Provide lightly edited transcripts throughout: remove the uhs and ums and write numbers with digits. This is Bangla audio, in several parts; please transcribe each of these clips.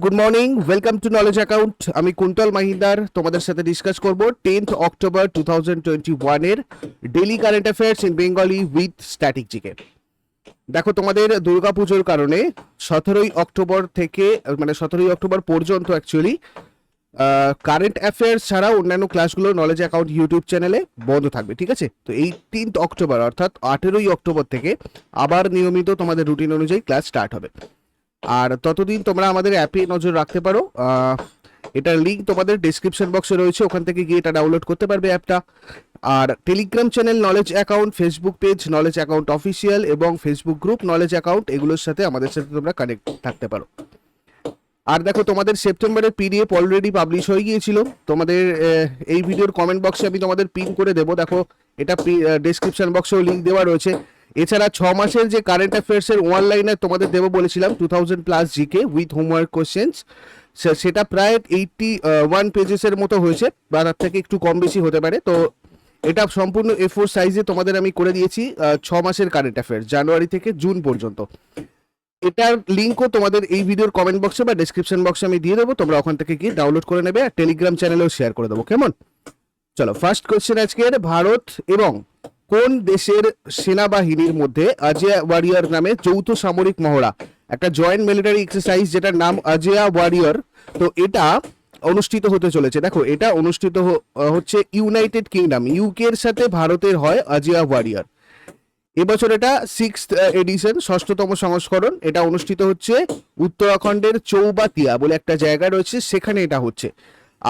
Good morning, welcome to knowledge account. আমি কুন্তল মাহিন্দার তোমাদের সাথে ডিসকাস করব 10th অক্টোবর 2021 এর daily current affairs in Bengali with static GK. দেখো, তোমাদের দুর্গাপুজোর কারণে 17ই অক্টোবর থেকে মানে 17ই অক্টোবর পর্যন্ত অ্যাকচুয়ালি কারেন্ট অ্যাফেয়ার্স ছাড়া অন্যান্য ক্লাসগুলো নলেজ অ্যাকাউন্ট ইউটিউব চ্যানেলে বন্ধ থাকবে, ঠিক আছে? তো 18th অক্টোবর অর্থাৎ 18ই অক্টোবর থেকে আবার নিয়মিত তোমাদের রুটিন অনুযায়ী ক্লাস স্টার্ট হবে। আর ততদিন তোমরা আমাদের অ্যাপে নজর রাখতে পারো। এটার লিঙ্ক তোমাদের ডেসক্রিপশন বক্সে রয়েছে, ওখান থেকে গিয়ে এটা ডাউনলোড করতে পারবে অ্যাপটা। আর Telegram channel knowledge account, Facebook page knowledge account official এবং ফেসবুক গ্রুপ নলেজ অ্যাকাউন্ট, এগুলোর সাথে আমাদের সাথে তোমরা কানেক্ট থাকতে পারো। আর দেখো, তোমাদের সেপ্টেম্বরের পিডিএফ অলরেডি পাবলিশ হয়ে গিয়েছিল। তোমাদের এই ভিডিওর কমেন্ট বক্সে আমি তোমাদের পিন করে দেবো। দেখো, এটা ডেসক্রিপশন বক্সেও লিঙ্ক দেওয়া রয়েছে। এছাড়া 6 মাসের যে কারেন্ট অ্যাফেয়ার্সের ওয়ান লাইনার তোমাদের দেবো বলেছিলাম 2000+ জিকে উইথ হোমওয়ার্ক কোশ্চেন্স, সেটা প্রায় 81 পেজেসের মতো হয়েছে, বা তার থেকে একটু কম বেশি হতে পারে। তো এটা সম্পূর্ণ A4 সাইজে তোমাদের আমি করে দিয়েছি 6 মাসের কারেন্ট অ্যাফেয়ার্স, জানুয়ারি থেকে জুন পর্যন্ত। এটার লিঙ্কও তোমাদের এই ভিডিওর কমেন্ট বক্সে বা ডেসক্রিপশন বক্সে আমি দিয়ে দেবো, তোমরা ওখান থেকে গিয়ে ডাউনলোড করে নেবে, আর টেলিগ্রাম চ্যানেলেও শেয়ার করে দেবো। কেমন? চলো, ফার্স্ট কোয়েশ্চেন আজকের, ভারত এবং কোন দেশের সেনাবাহিনীর মধ্যে অজয় ওয়ারিয়র নামে যৌথ সামরিক মহড়া, একটা জয়েন্ট মিলিটারি এক্সারসাইজ যেটার নাম অজয় ওয়ারিয়র, তো এটা অনুষ্ঠিত হতে চলেছে। দেখো, এটা অনুষ্ঠিত হচ্ছে ইউনাইটেড কিংডম, ইউকে এর সাথে ভারতের হয় অজয় ওয়ারিয়র। এবছর এটা 6th এডিশন, 6তম সংস্করণ। এটা অনুষ্ঠিত হচ্ছে উত্তরাখণ্ডের চৌবাতিয়া বলে একটা জায়গা রয়েছে, সেখানে এটা হচ্ছে।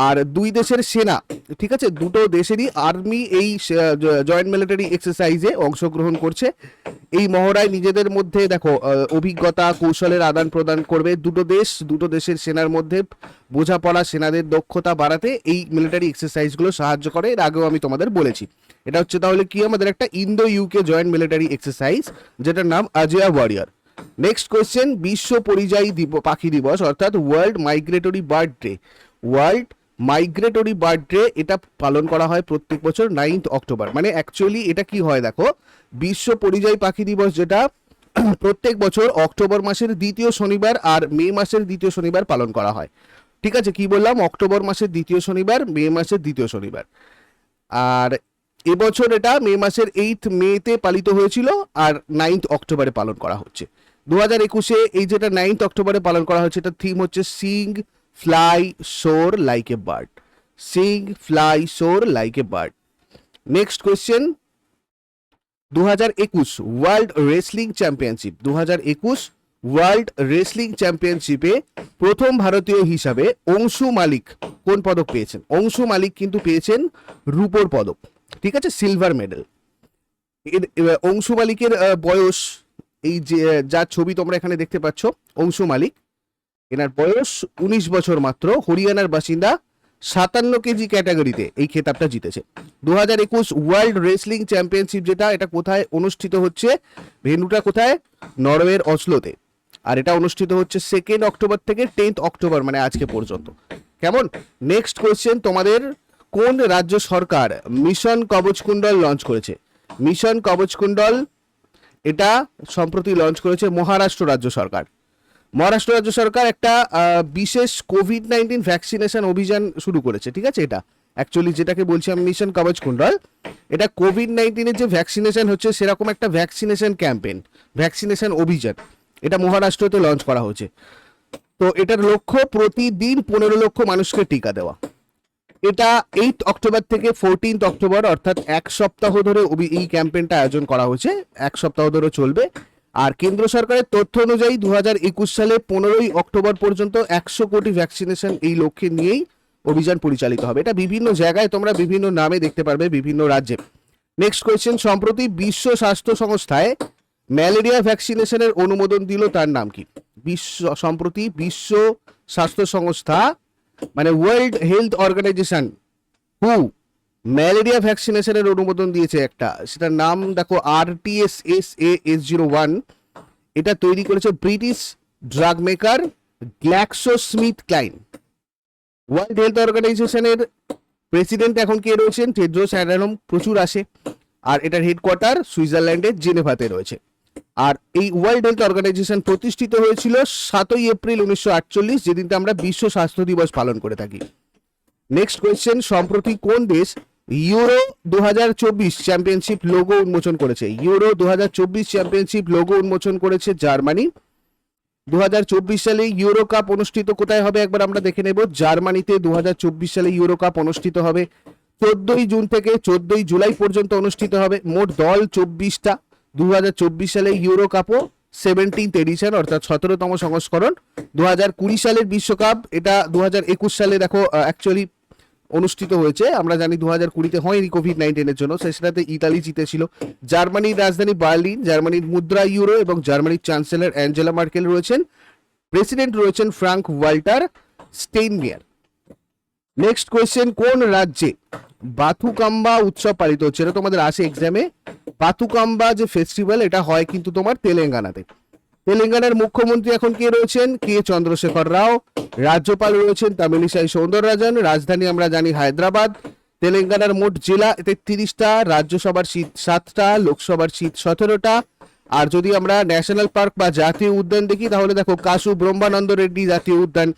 আর দুই দেশের সেনা, ঠিক আছে, দুটো দেশেরই আর্মি এই জয়েন্ট মিলিটারি এক্সারসাইজে অংশগ্রহণ করছে। এই মহড়ায় নিজেদের মধ্যে দেখো অভিজ্ঞতা কৌশলের আদান প্রদান করবে দুটো দেশের সেনার মধ্যে বোঝাপড়া, সেনাদের দক্ষতা বাড়াতে এই মিলিটারি এক্সারসাইজগুলো সাহায্য করে। এর আগেও আমি তোমাদের বলেছি। এটা হচ্ছে তাহলে কি, আমাদের একটা Indo UK joint military exercise যেটার নাম অজয় ওয়ারিয়র। নেক্সট কোয়েশ্চেন, বিশ্ব পরিযায়ী পাখি দিবস অর্থাৎ world migratory bird day, world migratory bird day এটা পালন করা হয় প্রত্যেক বছর 9th অক্টোবর। মানে অ্যাকচুয়ালি এটা কি হয় দেখো, বিশ্ব পরিযায়ী পাখি দিবস যেটা প্রত্যেক বছর অক্টোবর মাসের দ্বিতীয় শনিবার আর মে মাসের দ্বিতীয় শনিবার পালন করা হয়। ঠিক আছে, কি বললাম? অক্টোবর মাসের দ্বিতীয় শনিবার, মে মাসের দ্বিতীয় শনিবার। আর এবছর এটা মে মাসের 8th মেতে পালিত হয়েছিল, আর 9th অক্টোবরে পালন করা হচ্ছে। 2021-এ এই যেটা 9th অক্টোবরে পালন করা হচ্ছে, এটার থিম হচ্ছে sing fly soar like a bird, sing fly soar like a bird. Next question, 2021 world wrestling championship, 2021 world wrestling চ্যাম্পিয়নশিপে প্রথম ভারতীয় হিসাবে অংশু মালিক কোন পদক পেয়েছেন? অংশু মালিক কিন্তু পেয়েছেন রূপোর পদক, ঠিক আছে, সিলভার মেডেল। অংশু মালিকের বয়স, এই যে যার ছবি তোমরা এখানে দেখতে পাচ্ছ, অংশু মালিক, এনার বয়স 19 বছর মাত্র, হরিয়ানার বাসিন্দা, 57 কেজি ক্যাটাগরিতে এই খেতাবটা জিতেছে। 2021 ওয়ার্ল্ড রেসলিং চ্যাম্পিয়নশিপ যেটা, এটা কোথায় অনুষ্ঠিত হচ্ছে? ভেন্যুটা কোথায়? নরওয়ের অসলোতে। আর এটা অনুষ্ঠিত হচ্ছে 2nd অক্টোবর থেকে 10th অক্টোবর, মানে আজকে পর্যন্ত। কেমন? নেক্সট কোয়েশ্চেন, তোমাদের কোন রাজ্য সরকার মিশন কবচকুণ্ডল লঞ্চ করেছে? মিশন কবচকুণ্ডল এটা সম্প্রতি লঞ্চ করেছে মহারাষ্ট্র রাজ্য সরকার। মহারাষ্ট্র রাজ্য সরকার একটা বিশেষ কোভিড-19 ভ্যাকসিনেশন অভিযান শুরু করেছে, ঠিক আছে? এটা অ্যাকচুয়ালি যেটাকে বলছি আমি মিশন কবচকুণ্ডল, এটা কোভিড-19-এর যে ভ্যাকসিনেশন হচ্ছে সেরকম একটা ভ্যাকসিনেশন ক্যাম্পেইন, ভ্যাকসিনেশন অভিযান, এটা মহারাষ্ট্রতে লঞ্চ করা হয়েছে। তো এটার লক্ষ্য প্রতিদিন 15 লক্ষ মানুষকে টিকা দেওয়া। এটা 8th অক্টোবর থেকে 14th অক্টোবর অর্থাৎ এক সপ্তাহ ধরে এই ক্যাম্পেইনটা আয়োজন করা হয়েছে, এক সপ্তাহ ধরে চলবে। আর কেন্দ্র সরকারের তথ্য অনুযায়ী 2021 সালে 15ই অক্টোবর পর্যন্ত 100 কোটি ভ্যাকসিনেশন এই লক্ষ্যে নিয়েই অভিযান পরিচালিত হবে। এটা বিভিন্ন জায়গায় তোমরা বিভিন্ন নামে দেখতে পারবে, বিভিন্ন রাজ্যে। নেক্সট কোয়েশ্চেন, সম্প্রতি বিশ্ব স্বাস্থ্য সংস্থায় ম্যালেরিয়া ভ্যাকসিনেশনের অনুমোদন দিল, তার নাম কি? সম্প্রতি বিশ্ব স্বাস্থ্য সংস্থা মানে ওয়ার্ল্ড হেলথ অর্গানাইজেশন হু ম্যালেরিয়া ভ্যাকসিনেশনের অনুমোদন দিয়েছে একটা, সেটার নাম দেখো RTS-SA-S01। এটা তৈরি করেছে British drug maker GlaxoSmithKline. World health অর্গানাইজেশনের প্রেসিডেন্ট এখন কে রয়েছেন? টেড্রোস অ্যাডানম, প্রচুর আসে। আর এটার হেডকোয়ার্টার সুইজারল্যান্ডের জেনেভাতে রয়েছে। আর এই ওয়ার্ল্ড হেলথ অর্গানাইজেশন প্রতিষ্ঠিত হয়েছিল 7ই এপ্রিল 1948, যেদিনটা আমরা বিশ্ব স্বাস্থ্য দিবস পালন করে থাকি। নেক্সট কোয়েশ্চেন, সম্প্রতি কোন দেশ ইউরো 2024 চ্যাম্পিয়নশিপ লোগো উন্মোচন করেছে? ইউরো 2024 চ্যাম্পিয়নশিপ লোগো উন্মোচন করেছে জার্মানি। 2024 সালে ইউরো কাপ অনুষ্ঠিত কোথায় হবে একবার আমরা দেখে নেব। জার্মানিতে 2024 সালে ইউরো কাপ অনুষ্ঠিত হবে। 14ই জুন থেকে 14ই জুলাই পর্যন্ত অনুষ্ঠিত হবে। মোট দল 24টা। 2024 সালে ইউরো কাপও 17th এডিশন অর্থাৎ 17তম সংস্করণ। 2020 সালের বিশ্বকাপ, এটা 2021 সালে দেখো অ্যাকচুয়ালি অনুষ্ঠিত হয়েছে। আমরা জানি 2020-তে হয়নি কোভিড-19 সাথে, সেটাতে ইতালি জিতেছিল। জার্মানির রাজধানী বার্লিন, জার্মানির মুদ্রা ইউরো এবং জার্মানির চ্যান্সেলর অ্যাঞ্জেলা মার্কেল রয়েছেন। প্রেসিডেন্ট রয়েছেন ফ্রাঙ্ক ওয়াল্টার স্টেইনমিয়ার। নেক্সট কোয়েশ্চেন, কোন রাজ্যে বাথুকাম্বা উৎসব পালিত হচ্ছে? এটা তোমাদের আসে এক্সামে। বাথুকাম্বা যে ফেস্টিভ্যাল, এটা হয় কিন্তু তোমার তেলেঙ্গানাতে। তেলেঙ্গানার মুখ্যমন্ত্রী এখন কে রয়েছেন? কে চন্দ্রশেখর রাও। রাজ্যপাল রয়েছেন তামিলিসাই সৌন্দররাজন। রাজধানী আমরা জানি হায়দ্রাবাদ। তেলেঙ্গানার মোট জেলা 33টা, রাজ্যসভার সিট 7টা, লোকসভার সিট 17টা। আর যদি আমরা ন্যাশনাল পার্ক বা জাতীয় উদ্যান দেখি তাহলে দেখো কাসু ব্রহ্মানন্দ রেড্ডি জাতীয় উদ্যান,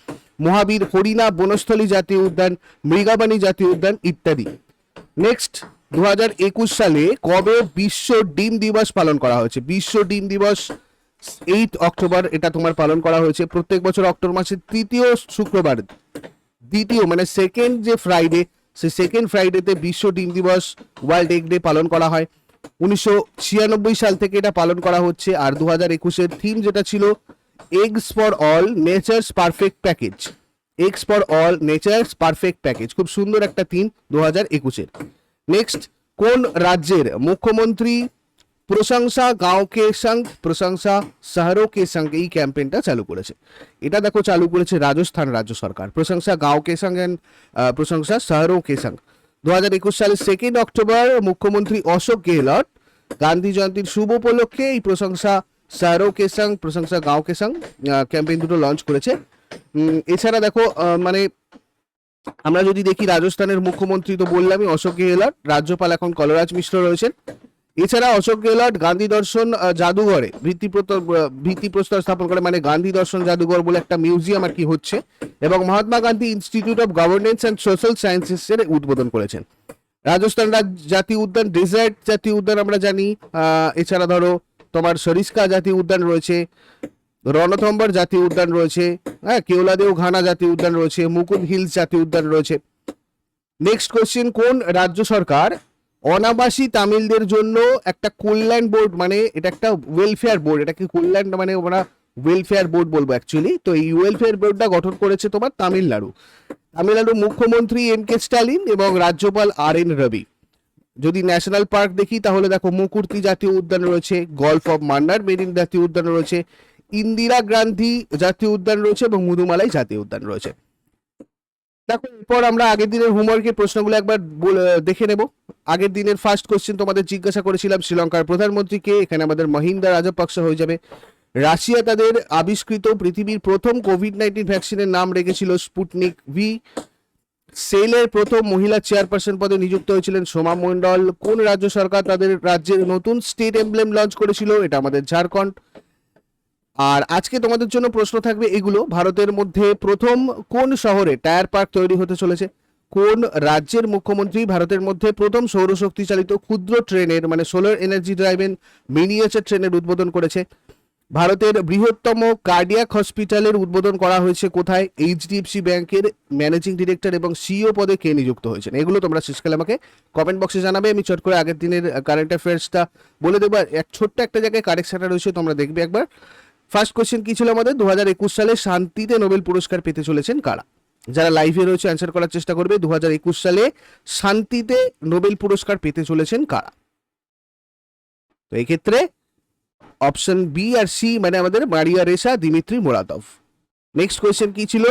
মহাবীর হরিণা বনস্থলী জাতীয় উদ্যান, মৃগাবাণী জাতীয় উদ্যান ইত্যাদি। নেক্সট, 2021 সালে কবে বিশ্ব ডিম দিবস পালন করা হয়েছে? বিশ্ব ডিম দিবস 8 অক্টোবর এটা তোমার পালন করা হয়েছে। প্রত্যেক বছর অক্টোবর মাসের তৃতীয় শুক্রবার, দ্বিতীয় মানে সেকেন্ড যে ফ্রাইডে, সেই সেকেন্ড ফ্রাইডেতে বিশ্ব ডিম দিবস ওয়ার্ল্ড এগ ডে পালন করা হয়। 1996 সাল থেকে এটা পালন করা হচ্ছে। আর 2021-এর থিম যেটা ছিল eggs for all nature's perfect package, eggs for all nature's perfect package, খুব সুন্দর একটা থিম 2021-এর। নেক্সট, কোন রাজ্যের মুখ্যমন্ত্রী প্রশংসা গাঁও কে সঙ্গ প্রশংসা শহরোं के संग এই ক্যাম্পেইনটা চালু করেছে? এটা দেখো চালু করেছে রাজস্থান রাজ্য সরকার। প্রশংসা গাঁও কে সঙ্গ এন্ড প্রশংসা শহরোं के संग। 2021 সালের 2 অক্টোবর মুখ্যমন্ত্রী অশোক গেহলট গান্ধী জয়ন্তীর শুভ উপলক্ষে এই প্রশংসা শহরোं के संग প্রশংসা গাঁও কে संग ক্যাম্পেইন দুটো লঞ্চ করেছে। এছাড়া দেখো মানে আমরা যদি দেখি রাজস্থানের মুখ্যমন্ত্রী তো বললামই অশোক গেহলট, রাজ্যপাল এখন কলরাজ মিশ্র রয়েছেন। এছাড়া অশোক গেহলট গান্ধী দর্শন জাদুঘরে ভিত্তিপ্রস্তর স্থাপন করে, মানে গান্ধী দর্শন জাদুঘর বলে একটা মিউজিয়াম আর কি হচ্ছে, এবং Mahatma Gandhi institute of governance and social sciences এর উদ্বোধন করেছেন। রাজস্থান জাতীয় উদ্যান, ডেজার্ট জাতীয় উদ্যান আমরা জানি। এছাড়া ধরো তোমার সরিস্কা জাতীয় উদ্যান রয়েছে, রণথম্বর জাতীয় উদ্যান রয়েছে, হ্যাঁ, কেওলাদেও ঘানা জাতীয় উদ্যান রয়েছে, মুকুন্দ হিলস জাতীয় উদ্যান রয়েছে। নেক্সট কোশ্চেন, কোন রাজ্য সরকার অনাবাসী তামিলদের জন্য একটা কল্যাণ বোর্ড, মানে এটা একটা ওয়েলফেয়ার বোর্ড, এটাকে কল্যাণ মানে আমরা ওয়েলফেয়ার বোর্ড বলবো অ্যাকচুয়ালি, তো এই ওয়েলফেয়ার বোর্ডটা গঠন করেছে তোমার তামিলনাড়ু মুখ্যমন্ত্রী এম.কে. স্ট্যালিন এবং রাজ্যপাল আর.এন. রবি। যদি ন্যাশনাল পার্ক দেখি তাহলে দেখো মুকুর্তি জাতীয় উদ্যান রয়েছে, গলফ অফ মান্নার মেরিন জাতীয় উদ্যান রয়েছে, ইন্দিরা গান্ধী জাতীয় উদ্যান রয়েছে এবং মুদুমালাই জাতীয় উদ্যান রয়েছে। দেখো এরপর আমরা আগের দিনের হোমওয়ার্কের প্রশ্নগুলো একবার দেখে নেব। আগের দিনের ফার্স্ট কোশ্চেন তোমাদের জিজ্ঞাসা করেছিলাম শ্রীলঙ্কার প্রধানমন্ত্রীকে, এখানে আমাদের মহিন্দা রাজাপাকসা হয়ে যাবে। রাশিয়া তাদের আবিষ্কৃত পৃথিবীর প্রথম কোভিড-19 ভ্যাকসিনের নাম রেখেছিল স্পুটনিক ভি। সেলের প্রথম মহিলা চেয়ারপারসন পদে নিযুক্ত হয়েছিলেন সোমা মণ্ডল। কোন রাজ্য সরকার তাদের রাজ্যের নতুন স্টেট এমব্লেম লঞ্চ করেছিল? এটা আমাদের ঝাড়খণ্ড। আর আজকে তোমাদের জন্য প্রশ্ন থাকবে এগুলো, ভারতের মধ্যে প্রথম কোন শহরে টায়ার পার্ক তৈরি হতে চলেছে? কোন রাজ্যের মুখ্যমন্ত্রী ভারতের মধ্যে প্রথম সৌরশক্তি চালিত ক্ষুদ্র ট্রেনের মানে সোলার এনার্জি ড্রাইভেন মিনিয়েচার ট্রেনের উদ্বোধন করেছে? ভারতের বৃহত্তম কার্ডিয়াক হসপিটালের উদ্বোধন করা হয়েছে কোথায়? এইচডিএফসি ব্যাংকের ম্যানেজিং ডিরেক্টর এবং সিইও পদে কে নিযুক্ত হয়েছেন? এগুলো তোমরা শেষকালে আমাকে কমেন্ট বক্সে জানাবে। আমি চট করে আগের দিনের কারেন্ট অ্যাফেয়ার্সটা বলে দেবো। এক ছোট্ট একটা জায়গায় কারেকশনটা রয়েছে, তোমরা দেখবে একবার। ফার্স্ট কোশ্চেন কি ছিল আমাদের? 2021 সালে শান্তিতে নোবেল পুরস্কার পেতে চলেছেন কারা? যারা লাইভে রয়েছে অ্যান্সার করার চেষ্টা করবে। 2021 সালে শান্তিতে নোবেল পুরস্কার পেতে চলেছেন কারা? তো এই ক্ষেত্রে অপশন বি আর সি, মানে আমাদের Maria Ressa, Dmitry Muratov. Next question কি ছিল?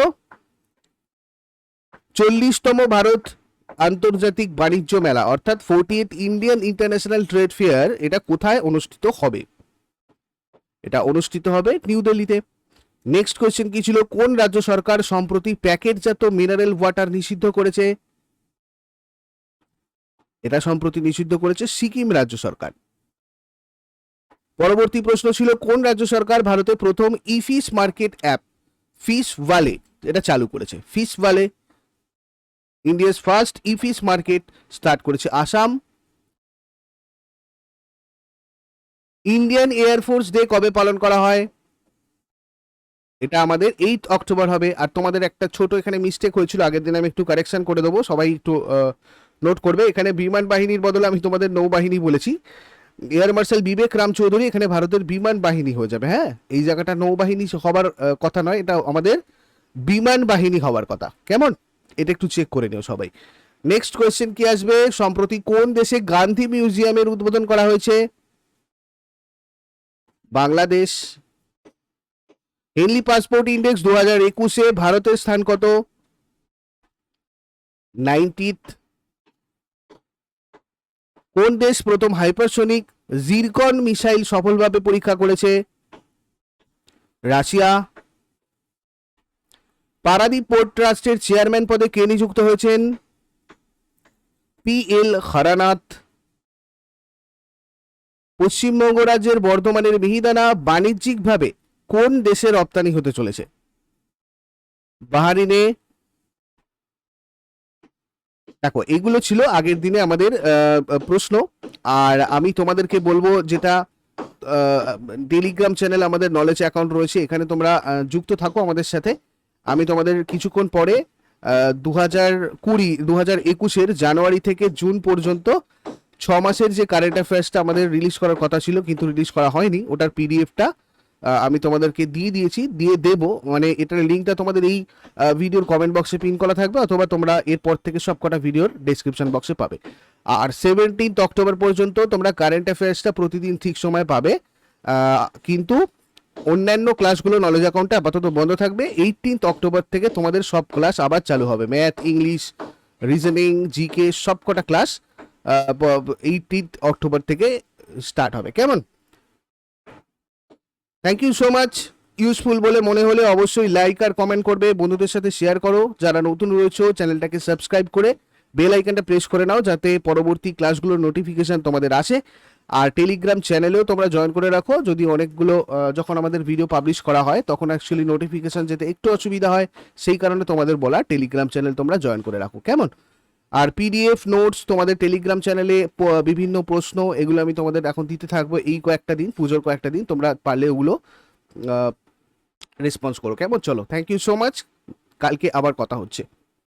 40তম ভারত আন্তর্জাতিক বাণিজ্য মেলা অর্থাৎ 40th Indian international trade fair, এটা কোথায় অনুষ্ঠিত হবে? এটা অনুষ্ঠিত হবে নিউ দিল্লিতে। নেক্সট কোয়েশ্চেন কি ছিল? কোন রাজ্য সরকার সম্প্রতি প্যাকেটজাত মিনারেল ওয়াটার নিষিদ্ধ করেছে? এটা সম্প্রতি নিষিদ্ধ করেছে সিকিম রাজ্য সরকার। পরবর্তী প্রশ্ন ছিল কোন রাজ্য সরকার ভারতে প্রথম e fish market app fish Wale এটা চালু করেছে? Fish Wale India's first e fish market start করেছে আসাম। ইন্ডিয়ান এয়ারফোর্স ডে কবে পালন করা হয়? এটা আমাদের 8 অক্টোবর হবে। আর তোমাদের একটা ছোট এখানে মিস্টেক হয়েছিল আগের দিন, আমি একটু কারেকশন করে দেবো, সবাই একটু নোট করবে। এখানে বিমান বাহিনীর বদলে আমি তোমাদের নৌবাহিনী বলেছি। এয়ার মার্শাল বিবেক রাম চৌধুরী এখানে ভারতের বিমান বাহিনী হয়ে যাবে। হ্যাঁ, এই জায়গাটা নৌবাহিনী হবার কথা নয়, এটা আমাদের বিমান বাহিনী হওয়ার কথা। কেমন, এটা একটু চেক করে নিও সবাই। নেক্সট কোয়েশ্চেন কি আসবে? সম্প্রতি কোন দেশে গান্ধী মিউজিয়ামের উদ্বোধন করা হয়েছে? বাংলাদেশ। হেনলি পাসপোর্ট ইন্ডেক্স 2021-এ ভারতের স্থান কত? 90th। কোন দেশ প্রথম হাইপারসোনিক জিরকন মিসাইল সফলভাবে পরীক্ষা করেছে? রাশিয়া। পারাদীপ পোর্ট ট্রাস্টের চেয়ারম্যান পদে কে নিযুক্ত হয়েছেন? PL খরানাথ। পশ্চিমবঙ্গ রাজ্যের বর্ধমানের মিহিদানা বাণিজ্যিকভাবে কোন দেশে রপ্তানি হতে চলেছে? বাহারিনে। দেখো, এগুলো ছিল আগের দিনে আমাদের প্রশ্ন। আর আমি তোমাদেরকে বলবো, যেটা টেলিগ্রাম চ্যানেল আমাদের নলেজ অ্যাকাউন্ট রয়েছে, এখানে তোমরা যুক্ত থাকো আমাদের সাথে। আমি তোমাদের কিছুক্ষণ পরে 2021-এর জানুয়ারি থেকে জুন পর্যন্ত 6 মাসের যে কারেন্ট অ্যাফেয়ার্সটা আমাদের রিলিজ করার কথা ছিল কিন্তু রিলিজ করা হয়নি, ওটার পিডিএফটা আমি তোমাদেরকে দিয়ে দেবো। মানে এটার লিঙ্কটা তোমাদের এই ভিডিওর কমেন্ট বক্সে পিন করা থাকবে, অথবা তোমরা এরপর থেকে সব কটা ভিডিওর ডেসক্রিপশন বক্সে পাবে। আর 17 অক্টোবর পর্যন্ত তোমরা কারেন্ট অ্যাফেয়ার্সটা প্রতিদিন ঠিক সময় পাবে। কিন্তু অন্যান্য ক্লাসগুলো নলেজ অ্যাকাউন্টে আপাতত বন্ধ থাকবে। 18 অক্টোবর থেকে তোমাদের সব ক্লাস আবার চালু হবে। ম্যাথ, ইংলিশ, রিজনিং, জিকে সব কটা ক্লাস 18 অক্টোবর থেকে স্টার্ট হবে। কেমন? Thank you so much. Useful বলে মনে হলে অবশ্যই লাইক আর কমেন্ট করবে, বন্ধুদের সাথে শেয়ার করো। যারা নতুন রয়েছে চ্যানেলটাকে সাবস্ক্রাইব করে বেল আইকনটা প্রেস করে নাও, যাতে পরবর্তী ক্লাসগুলোর নোটিফিকেশন তোমাদের আসে। আর টেলিগ্রাম চ্যানেলেও তোমরা জয়েন করে রাখো, যদি অনেকগুলো যখন আমাদের ভিডিও পাবলিশ করা হয় তখন অ্যাকচুয়ালি নোটিফিকেশন যেতে একটু অসুবিধা হয়, সেই কারণে তোমাদের বলা টেলিগ্রাম চ্যানেল তোমরা জয়েন করে রাখো। কেমন? আর পিডিএফ নোটস তোমাদের টেলিগ্রাম চ্যানেলে বিভিন্ন প্রশ্ন এগুলো আমি তোমাদের এখন দিতে থাকবো এই কয়েকটা দিন, পুজোর কয়েকটা দিন। তোমরা পারলে ওগুলো রেসপন্স করো। কেমন? চলো, থ্যাংক ইউ সো মাচ। কালকে আবার কথা হচ্ছে।